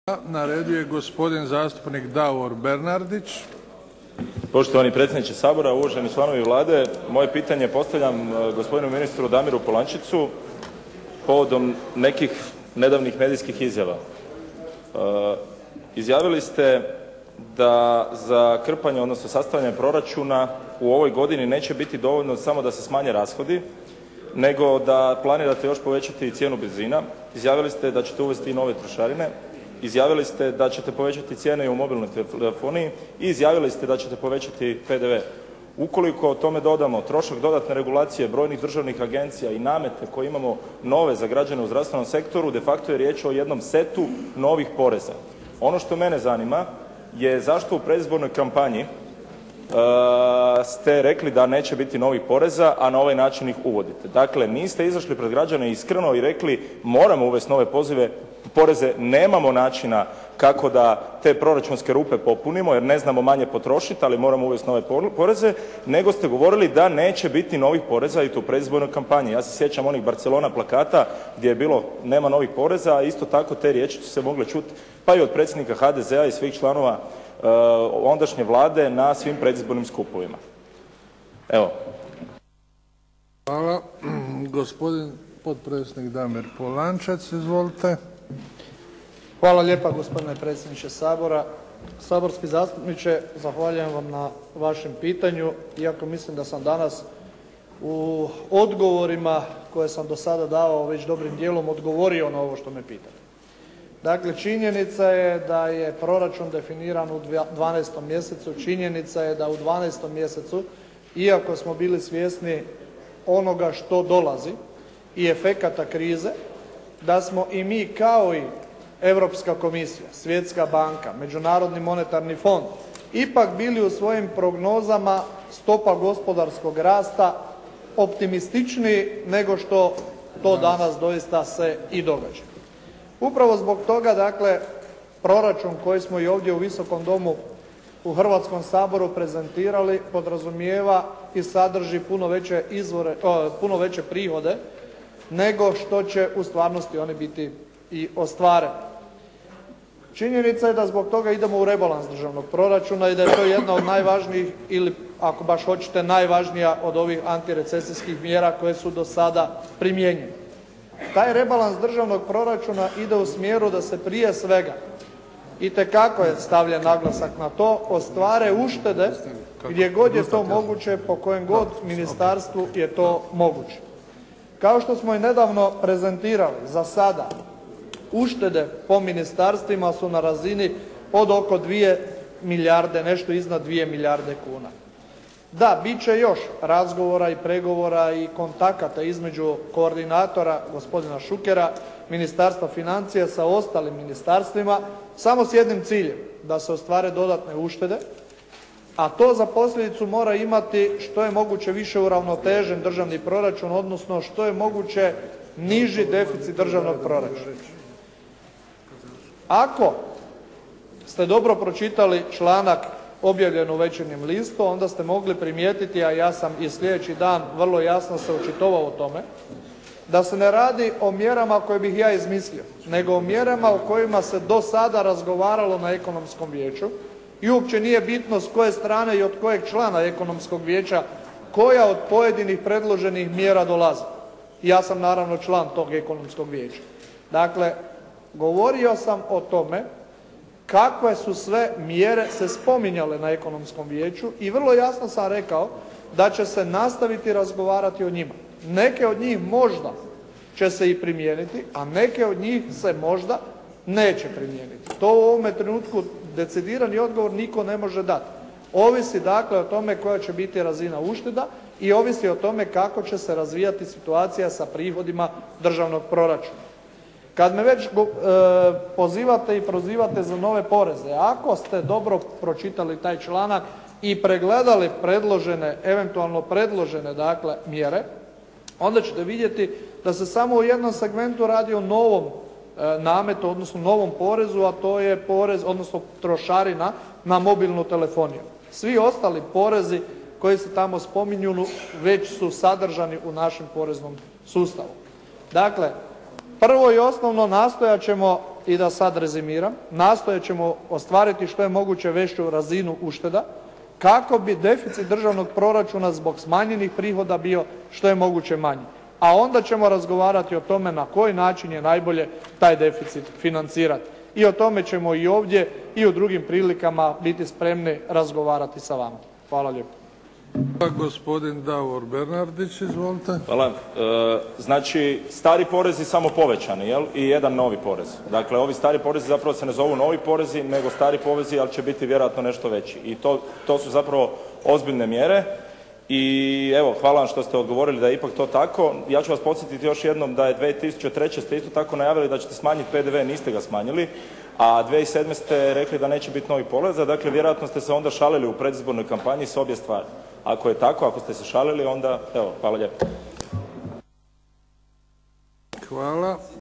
Na redu je gospodin zastupnik Davor Bernardić. Poštovani predsjedniče Sabora, uvaženi članovi Vlade. Moje pitanje postavljam gospodinu ministru Damiru Polančecu povodom nekih nedavnih medijskih izjava. Izjavili ste da za krpanje, odnosno sastavljanje proračuna u ovoj godini neće biti dovoljno samo da se smanje rashodi, nego da planirate još povećati cijenu benzina. Izjavili ste da ćete uvesti i nove trošarine. Izjavili ste da ćete povećati cijene i u mobilnoj telefoniji i izjavili ste da ćete povećati PDV. Ukoliko tome dodamo trošak dodatne regulacije brojnih državnih agencija i namete koje imamo nove za građane u zdravstvenom sektoru, de facto je riječ o jednom setu novih poreza. Ono što mene zanima je zašto u predizbornoj kampanji ste rekli da neće biti novih poreza, a na ovaj način ih uvodite. Dakle, niste izašli pred građane iskreno i rekli moramo uvesti nove poreze, nemamo načina kako da te proračunske rupe popunimo jer ne znamo manje potrošiti, ali moramo uvesti nove poreze, nego ste govorili da neće biti novih poreza i to u predizbornoj kampanji. Ja se sjećam onih Barcelona plakata gdje je bilo nema novih poreza, a isto tako te riječi su se mogle čuti pa i od predsjednika HDZ-a i svih članova ondašnje Vlade na svim predizbornim skupovima. Evo. Hvala. Gospodin potpredsjednik Damir Polančec, izvolite. Hvala lijepa gospodine predsjedniče Sabora. Saborski zastupniče, zahvaljujem vam na vašem pitanju, iako mislim da sam danas u odgovorima koje sam do sada davao već dobrim dijelom odgovorio na ovo što me pitate. Dakle, činjenica je da je proračun definiran u 12. mjesecu, činjenica je da u 12. mjesecu, iako smo bili svjesni onoga što dolazi i efekata krize, da smo i mi kao i Europska komisija, Svjetska banka, Međunarodni monetarni fond ipak bili u svojim prognozama stopa gospodarskog rasta optimističniji nego što to danas doista se i događa. Upravo zbog toga, dakle, proračun koji smo i ovdje u Visokom domu u Hrvatskom saboru prezentirali podrazumijeva i sadrži puno veće prihode nego što će u stvarnosti oni biti i ostvareni. Činjenica je da zbog toga idemo u rebalans državnog proračuna i da je to jedna od najvažnijih ili ako baš hoćete najvažnija od ovih antirecesijskih mjera koje su do sada primijenjene. Taj rebalans državnog proračuna ide u smjeru da se prije svega itekako je stavljen naglasak na to, ostvare uštede gdje god je to moguće, po kojem god ministarstvu je to moguće. Kao što smo i nedavno prezentirali za sada, uštede po ministarstvima su na razini od oko 2 milijarde, nešto iznad 2 milijarde kuna. Da, bit će još razgovora i pregovora i kontakata između koordinatora gospodina Šukera, Ministarstva financija sa ostalim ministarstvima, samo s jednim ciljem, da se ostvare dodatne uštede, a to za posljedicu mora imati što je moguće više uravnotežen državni proračun, odnosno što je moguće niži deficit državnog proračuna. Ako ste dobro pročitali članak objavljen u Večernjem listu, onda ste mogli primijetiti, a ja sam i sljedeći dan vrlo jasno se očitovao o tome, da se ne radi o mjerama koje bih ja izmislio, nego o mjerama o kojima se do sada razgovaralo na Ekonomskom vijeću i uopće nije bitno s koje strane i od kojeg člana Ekonomskog vijeća koja od pojedinih predloženih mjera dolazi. Ja sam naravno član tog Ekonomskog vijeća. Dakle, govorio sam o tome kakve su sve mjere se spominjale na Ekonomskom vijeću i vrlo jasno sam rekao da će se nastaviti razgovarati o njima. Neke od njih možda će se i primijeniti, a neke od njih se možda neće primijeniti. To u ovome trenutku decidirani odgovor nitko ne može dati. Ovisi dakle o tome koja će biti razina ušteda i ovisi o tome kako će se razvijati situacija sa prihodima državnog proračuna. Kad me već pozivate i prozivate za nove poreze, ako ste dobro pročitali taj članak i pregledali eventualno predložene dakle mjere, onda ćete vidjeti da se samo u jednom segmentu radi o novom nametu, odnosno novom porezu, a to je porez, odnosno trošarina na mobilnu telefoniju. Svi ostali porezi koji se tamo spominju već su sadržani u našem poreznom sustavu. Dakle, prvo i osnovno nastojat ćemo i da sad rezimiram, nastojat ćemo ostvariti što je moguće veću razinu ušteda kako bi deficit državnog proračuna zbog smanjenih prihoda bio što je moguće manji. A onda ćemo razgovarati o tome na koji način je najbolje taj deficit financirati. I o tome ćemo i ovdje i u drugim prilikama biti spremni razgovarati sa vama. Hvala lijepo. Gospodin Davor Bernardić, izvolite. Hvala. Znači, stari porezi samo povećani, jel? I jedan novi porez. Dakle, ovi stari porezi zapravo se ne zovu novi porezi, nego stari porezi, ali će biti vjerojatno nešto veći. I to su zapravo ozbiljne mjere. I evo, hvala vam što ste odgovorili da je ipak to tako. Ja ću vas podsjetiti još jednom da je 2003. ste isto tako najavili da ćete smanjiti PDV, niste ga smanjili, a 2007. ste rekli da neće biti novih poreza. Dakle, vjerojatno ste se onda šalili u predizbornoj kampanji s obje stvari. Ako je tako, ako ste se šalili, onda evo, hvala lijepo. Hvala.